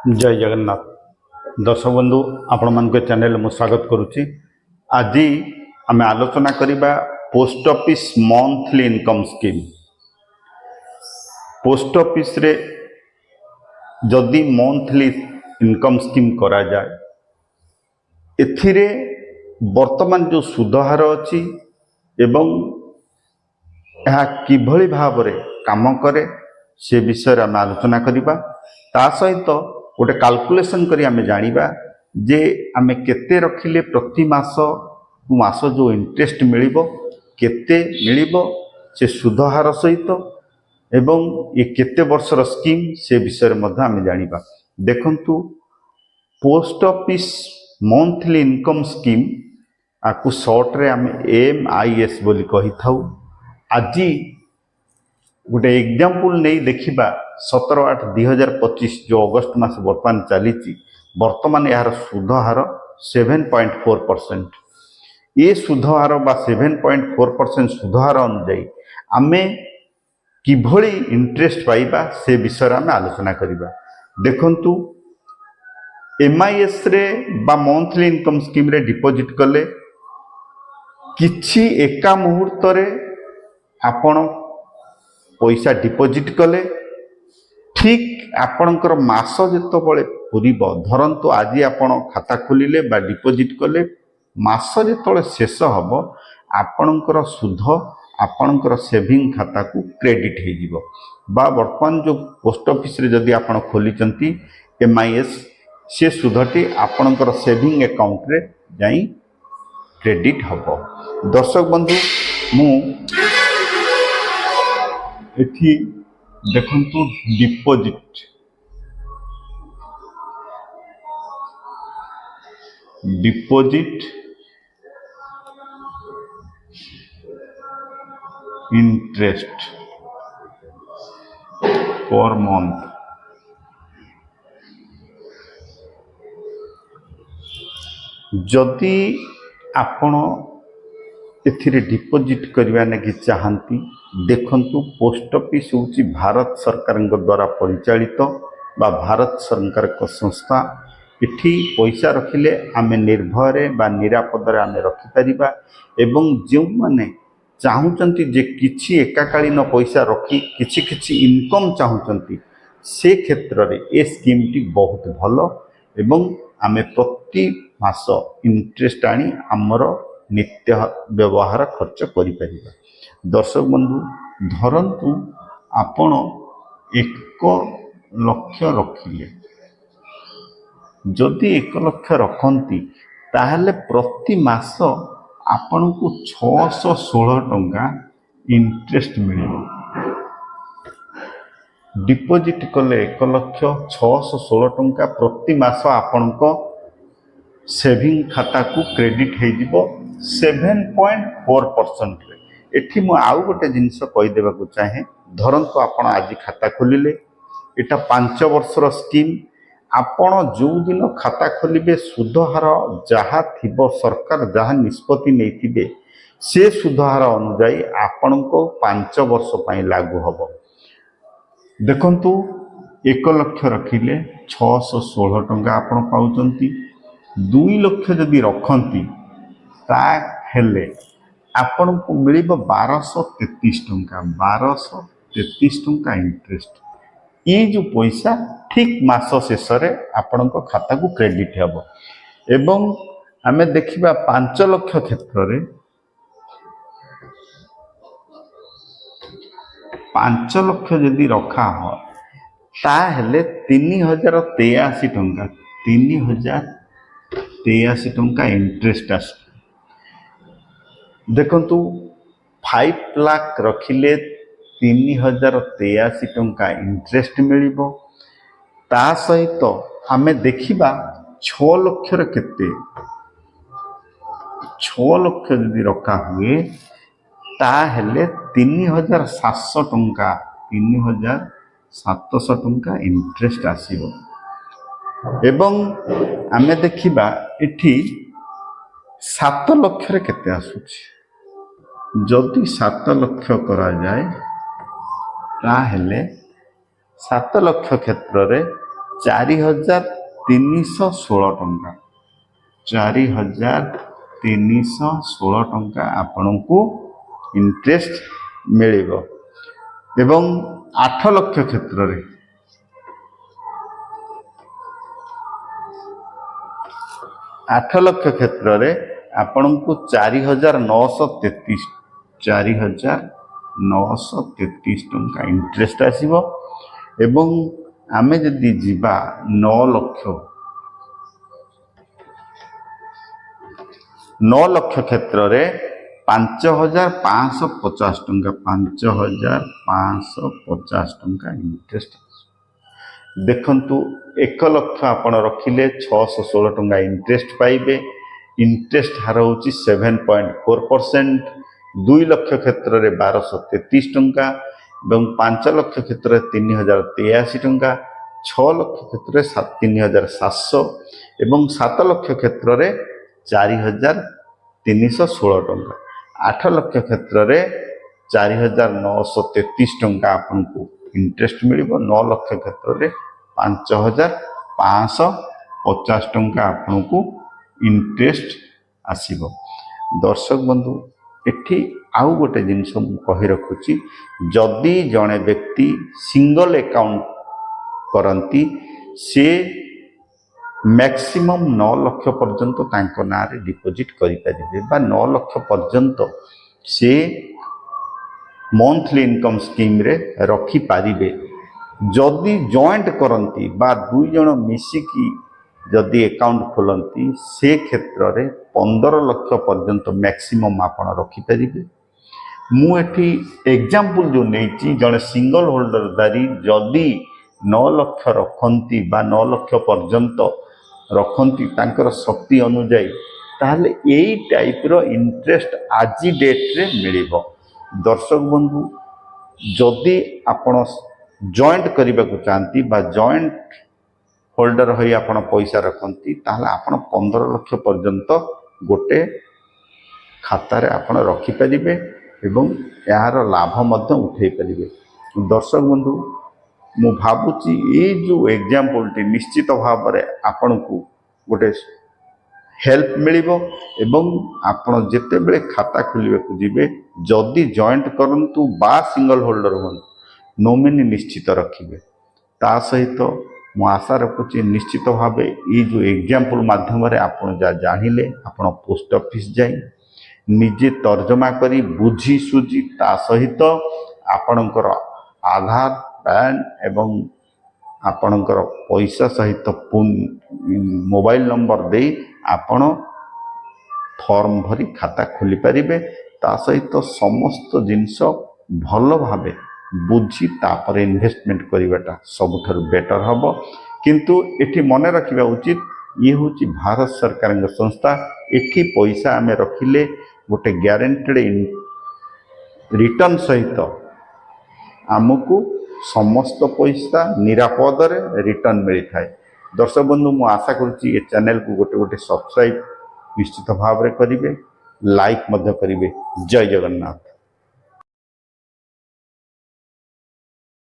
जय जगन्नाथ दर्शक बंधु आपण मान चैनल मु स्वागत करुच्ची। आज आम आलोचना करबा post office monthly income scheme. Post office रे जदि मंथली इनकम स्कीम करा जाए एथिरे वर्तमान जो सुधहार अच्छी एवं यह किभली भाव रे काम करे से विषय आम आलोचना करबा। ता सहित गोटे कैलकुलेशन करी आमे जानिबा जे आमे केते रखिले प्रति मास जो इंटरेस्ट मिलिबो केते मिलिबो से सुधहार सहित एवं ये केते वर्षर स्कीम से विषय मध्य आमे जानिबा। देखंतु post office monthly income scheme आकु शॉर्ट रे आमे MIS बोली कहि थाउ। आज गोटे एग्जांपल नहीं देखिबा 17/8/2025 जो अगस्त मास बर्तमान चली बर्तमान यार सुधहार 7.4%। ये सुधहार बा 7.4% सुधहार अनुजाई आमे किभली इंटरेस्ट पाइबा से विषय आमे आलोचना करिबा। देखंतु MIS रे बा मंथली इनकम स्कीम रे डिपॉजिट कले किछि एका मुहूर्त रे आपण पैसा डिपॉजिट कले ठीक आपणकर मास जेतबळे पुरिब धरंतु आज आपण खाता खोलिले बा डिपॉजिट कले मास जेतबळे शेष हबो आपणकर सुध आपणकर सेविंग खाता को क्रेडिट हे जिवो बा वर्तमान जो पोस्ट ऑफिस रे जदी आपण खोलिचंती MIS से सुधटी आपणकर सेविंग अकाउंट रे जाई क्रेडिट हबो। दर्शक बंधु मु एथि देखंतु डिपॉजिट इंटरेस्ट पर मंथ जदि आपण एथिरे डिपॉजिट करबा लागि चाहंती देखंतु पोस्ट ऑफिस होची भारत सरकार द्वारा परिचालित बा भारत सरकार को संस्था। इठी पैसा रखिले आमे निर्भय बा निरापद रे आमे रखि परिबा एवं जो माने चाहुचंती जे किछि एकाकालीन पैसा रखी किछि किछि इनकम चाहुचंती से क्षेत्र रे ए स्कीम टी बहुत भलो एवं आमे प्रति मास इंटरेस्ट आनी हमर नित्य व्यवहार खर्च करि परिबा। दर्शक बंधु धरंतु आपण 1 लाख रखिले जदि 1 लाख रखंती ताहले प्रति मास आपण को 616 टंका इंटरेस्ट मिलिबो। डिपॉजिट कले 1,06,16 टंका प्रति मास आपण को सेविंग खाता को क्रेडिट हे जिवो 7.4%। एठी मु आउ गोटे जिनिस कहि देबा को चाहे धरंतु आपण आज खाता खोलिले एटा 5 वर्षर स्कीम आपण जो दिन खाता खोलिबे सुधहार जहा थिबो सरकार जहा निष्पत्ति नैथिबे से सुधहार अनुजाई आपण को 5 वर्ष पई लागू हबो। देखंतु 1 लाख रखिले 616 टंका आपण पाउचंती 2 लाख जदि रखंती ता हेले आपण को मिलिबो 1233 टंका 1233 टंका इंटरेस्ट। ये जो पैसा ठीक मास शेष रे आपण को खाता को क्रेडिट हेबो एवं आमे देखिबा 5 लाख क्षेत्र रे 5 लाख जदि रखा हो ता हेले 3083 टंका 3083 टंका इंटरेस्ट आस। देखंतु 5 लाख रखिले 3083 टंका इंटरेस्ट मिलिबो। ता सहित आमे देखिबा 6 लाख रे केते 6 लाख जदि रखा हुए ता हेले 3700 टंका 3700 टंका इंटरेस्ट आसीबो एवं आमे देखिबा एठी 7 लाख रे केते आसुची जदि 7 लाख करा जाए ता हेले 7 लाख क्षेत्र रे 4316 टंका 4316 टंका आपनकु इंटरेस्ट मिलिबो। एवं 8 लक्ष क्षेत्र रे 8 लक्ष क्षेत्र रे आपनकु 4933 टंका इंटरेस्ट आसीबो। एवं आमे जदि जीवा 9 लक्ष क्षेत्र रे 5550 टंका 5550 टंका इंटरेस्ट। देखंतु 1 लक्ष आपण रखिले 616 टंका इंटरेस्ट पाइबे। इंटरेस्ट हार होची 7.4%। 2 लक्ष क्षेत्र रे 1233 टंका एवं 5 लक्ष क्षेत्र रे 3083 टंका 6 लक्ष क्षेत्र रे 3700 एवं 7 लक्ष क्षेत्र रे 4316 टंका 8 लक्ष क्षेत्र रे 4933 टंका आपनको इंटरेस्ट मिलिबो। 9 लक्ष क्षेत्र रे 5550 टंका आपनको इंटरेस्ट आसीबो। दर्शक बंधु एठी आउ गोटे जिनस कहि रखुची, जदि जणे व्यक्ति सिंगल अकाउंट करंती से मैक्सिमम 9 लक्ष पर्यंत तांको ना रे डिपॉजिट करि परिबे बा 9 लक्ष पर्यंत से मंथली इनकम स्कीम रे रखी पारिबे। जदि जॉइंट करंती बा 2 जण मिसिकी जदि अकाउंट खोलंती से क्षेत्र रे 15 लक्ष पर्यंत मैक्सिमम आपण रखी परिबे। मु एठी एग्जांपल जो नेची जणे सिंगल होल्डर दारी जदि 9 लक्ष रखंती बा 9 लक्ष पर्यंत रखंती तांकर शक्ति अनुଯାयी ताहले एई टाइप रो इंटरेस्ट आजि डेट रे मिलिबो। दर्शक बंधु जदि आपण जॉइंट करबा को चाहती बा जॉइंट होल्डर होई आपण पैसा रखंती ताहले आपण 15 लक्ष पर्यंत गोटे खाता रे आपण रखी परिबे एवं यार लाभ मध्य उठै परिबे। दर्शक बंधु मु भाबुची ए जो एग्जांपल टी निश्चित भाव रे आपण को गोटे हेल्प मिलिबो एवं आपण जेते बेले खाता खोलिबे को जिबे जदि जॉइंट करंतु बा सिंगल होल्डर होन नोमिनी निश्चित रखिबे। ता सहित मु आशा रखुची निश्चित भाव ये जो एग्जांपल माध्यम रे आपण जा जानिले आपण पोस्ट ऑफिस जाई निजे तर्जमा करी बुझी सुझी ता सहित आपणकर आधार पैन एवं आपणकर पैसा सहित मोबाइल नंबर दे आपण फॉर्म भरी खाता खोली पारिबे। ता सहित समस्त जिनस भल भावे बुझी तापर इन्वेस्टमेंट करिवाटा सबुठार बेटर हबो। किंतु एठी मने रखिबा उचित ये होची भारत सरकार संस्था। एठी पैसा आमे रखिले गोटे ग्यारंटेड रिटर्न सहित आमको समस्त पैसा निरापद रे रिटर्न मिली थाए। दर्शक बंधु मु आशा करुच्ची ये चैनल को गोटे गोटे सब्सक्राइब निश्चित भाव रे करिवे, लाइक मध्य करिवे। जय जगन्नाथ।